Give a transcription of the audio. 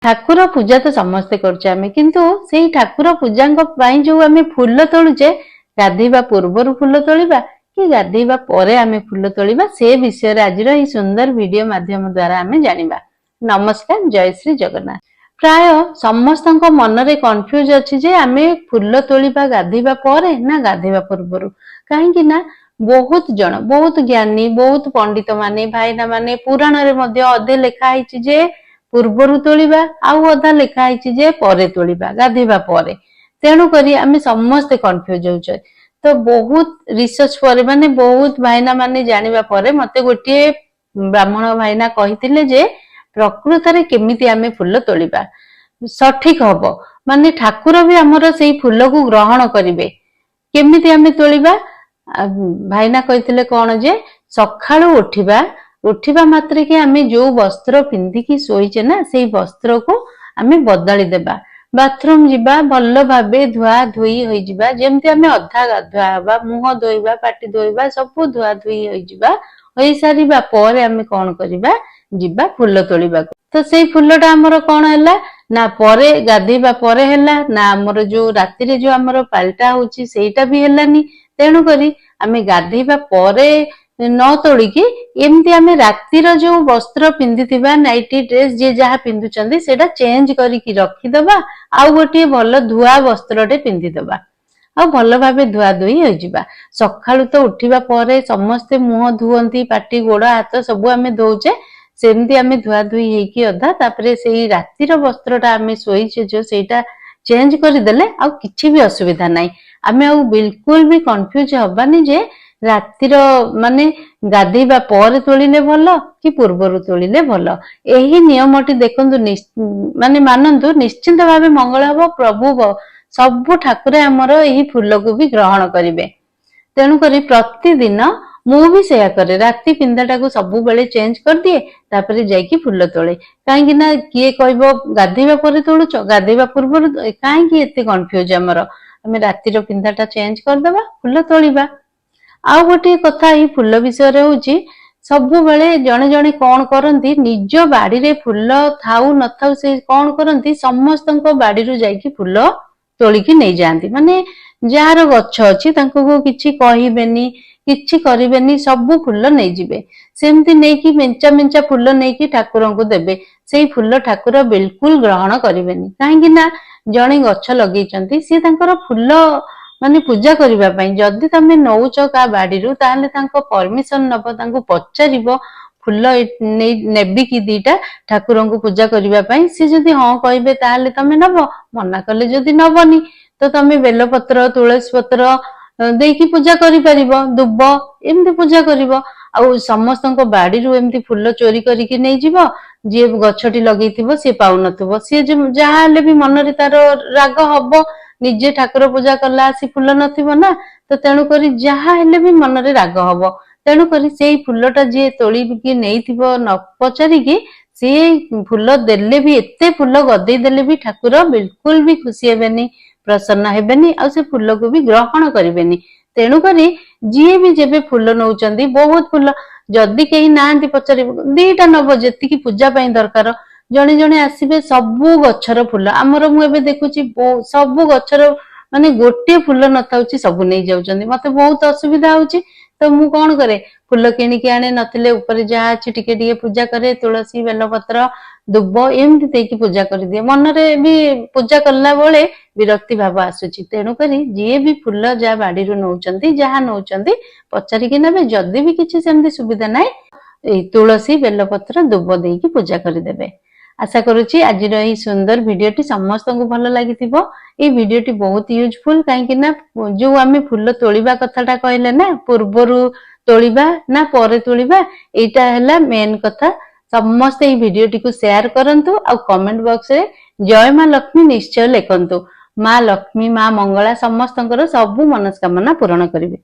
ठाकुर पूजा तो समस्ते करें किंतु से ठाकुर पूजा जो आम फूल तोलुचे गाधेवा पूर्वर फूल तोलिबा कि गाधेवा परे आम फूल तोलिबा से विषय आज ये सुंदर वीडियो माध्यम द्वारा आम जानिबा। नमस्कार, जय श्री जगन्नाथ। प्राय समस्त मन रे कन्फ्यूज अच्छी जे आम फूल तोलिबा गाधेवा परे ना गाधेवा पूर्वर। कहीं ना बहुत जन बहुत ज्ञानी बहुत पंडित माने भाईना माने पुराण रे मध्य अधे लिखाई जे पूर्वर तोलिबा आउ अधा लिखाई जे परे तोलिबा गाधेवा परे। तेणु करी आम समस्ते कन्फ्यूज होउछे। तो बहुत रिसर्च पर माने बहुत भाईना माने जानिबा परे मते गोटे ब्राह्मण भाईना कहिथिले जे प्रकृत रे केमिति आमे फूल तोलिबा सठिक हबो, माने ठाकुर भी हमर सेई फूल को ग्रहण करिवे। केमिति आमे तोलिबा भाईना कहिथिले कोन जे सखाळु उठिबा मात्रे के आमे जो वस्त्र पिंधिकी सोइचे ना सेई वस्त्र को आमे बदली देबा। बाथरूम जीवा भल भाबे धुआ धुई होई जीवा, जेमति आमे अधा गाधुआ हबा मुह धोइबा पाटी धोइबा सब धुआ धुई होई जीवा। होई सारिबा परे आमे कोन करिबा जीवा फूल तोलिबा। तो सेई फूलटा हमर कोन हैला ना परे गाधेबा परे हैला ना हमर जो राति रे जो हमर पाल्टा होची सेईटा भी हैलानी। तेणु करी आमे गाधेबा परे न तोलिकी एमती आमे रातिर जो वस्त्र पिंधिथिबा नाइटी ड्रेस जे जहा पिंधुचंदी सेटा चेंज करिकी रखिदबा आउ गोटे भल धुआ वस्त्रटे पिंधिदबा आ भल भाबे धुआ धुई होई जिबा। सखाळु तो उठिबा परे समस्ते मुह धुवंती पाटी गोड़ हाथ सब आमे धोउचे सेमती आमे धुआ धुई हेकी अधा तापरे सेई रातिर वस्त्रटा आमे सोइचे जो सेटा चेंज करि देले आ किछि भी असुविधा नाही। आमे आ बिल्कुल भी कंफ्यूज हबानी जे रातिर माने गाधेबा पर तोलिले भल कि पूर्वर तोलिले भल। एही नियमटी देखंतु माने मानंतु निश्चिंत भावे मंगल हबो। प्रभु सब ठाकुर हमर एही फूल को भी ग्रहण करिवे। तेणु करी प्रतिदिन मु भी सेया करे राति पिंधाटा को सब बेले चेंज कर दिए तापरे जाइकी फूल तोले। काहेकि ना किए कहबो गाधेबा पर तोलुच गाधेबा पूर्वर काहेकि एते कंफ्यूज हमर हमें रातिर पिंधाटा चेंज कर देबा फूल तोलिबा। आउ गोटे कथा ही फूल विषय रे होची सबु बेले जणे जणे कोन करंती निज बाड़ी रे फूल थाउ न थाउ से कोन करंती समस्तंको बाड़ी रु जाइकी फूल तोलिकी नै जांती। माने जार गच्छ अछि तांको को किछि कहिबेनी किछि करिबेनी सबु फूल नै जिवे। सेमती नै कि मेंचा मेंचा फूल नै कि ठाकुरन को देबे सेई फूल ठाकुर बिल्कुल ग्रहण करिबेनी। काहेकि ना जणे गच्छ लगैचंती से तांकर फूल माने पूजा करिबा पई जदी तमे नौच का बाड़ी रु ताले तांको परमिशन नबो तांको पचारिबो फूल नेबी कि दीटा ठाकुरन को पूजा करिबा पई से जदी हां कहबे ताले तमे नबो मना करले जदी नबनी तो तमे बेलपत्र तुलसी पत्र देकी पूजा करि परिबो दुब एमती पूजा करिबो। आ समस्तंको बाड़ी रु एमती फूल चोरी करिकी नै जिवो जे गछटी लगैथिबो से पाउ नथबो से जहा ले भी मन रे तार राग हबो निजे ठाकुर पूजा कला आसी फूल नथिबो ना। तो तेणु करी जहा हेले भी मन रे राग हबो। तेणु करी सेई फूलटा जे तोली कि नैथिबो न पचारिकी से फूल देले भी एते फूल गदेई देले भी ठाकुर बिल्कुल भी खुशी हेबेनी प्रसन्न हेबेनी आ से फूल को भी ग्रहण करिवेनी। तेणु करी जी भी जेबे फूल नौचंदी बहुत फूल जदी केही नांती पचारिबो दीटा नबो जेतिकी पूजा पई दरकार जणे जणे आसीबे सबु गच्छर फूल हमर मु एबे देखुची सबु गच्छर माने गोटे फूल नथाउची सबु नै जाउचंदी मते बहुत असुविधा होउची। तो मु कोन करे फूल किनिके आने नथिले ऊपर जहा अछि टिके टिके पूजा करे तुलसी बेलपत्र दुब एमती देकी पूजा कर दिए मन रे भी पूजा करला बेले विरक्ति भाव आसुची। तेणु करी जे भी फूल जा बाड़ी रु नौचंदी जहा नौचंदी पचारिके नेबे जदी भी किछि सेमती सुविधा नै ए तुलसी बेलपत्र दुब देकी पूजा कर देबे। आशा करुची आज रही सुंदर वीडियोटी समस्त को भल लगी ये वीडियोटी बहुत यूजफुल कहीं ना जो आम फूल तोलिबा कथाटा कहले ना पूर्वर तोलिबा ना पर तोलिबा एटा हैला मेन कथा। समस्त ये वीडियोटी को शेयर करंतु आ कमेंट बॉक्स रे जय मां लक्ष्मी निश्चय लिखंतु। मां लक्ष्मी मां मंगला समस्तंकर सबु मनस्कामना पूर्ण करिवे।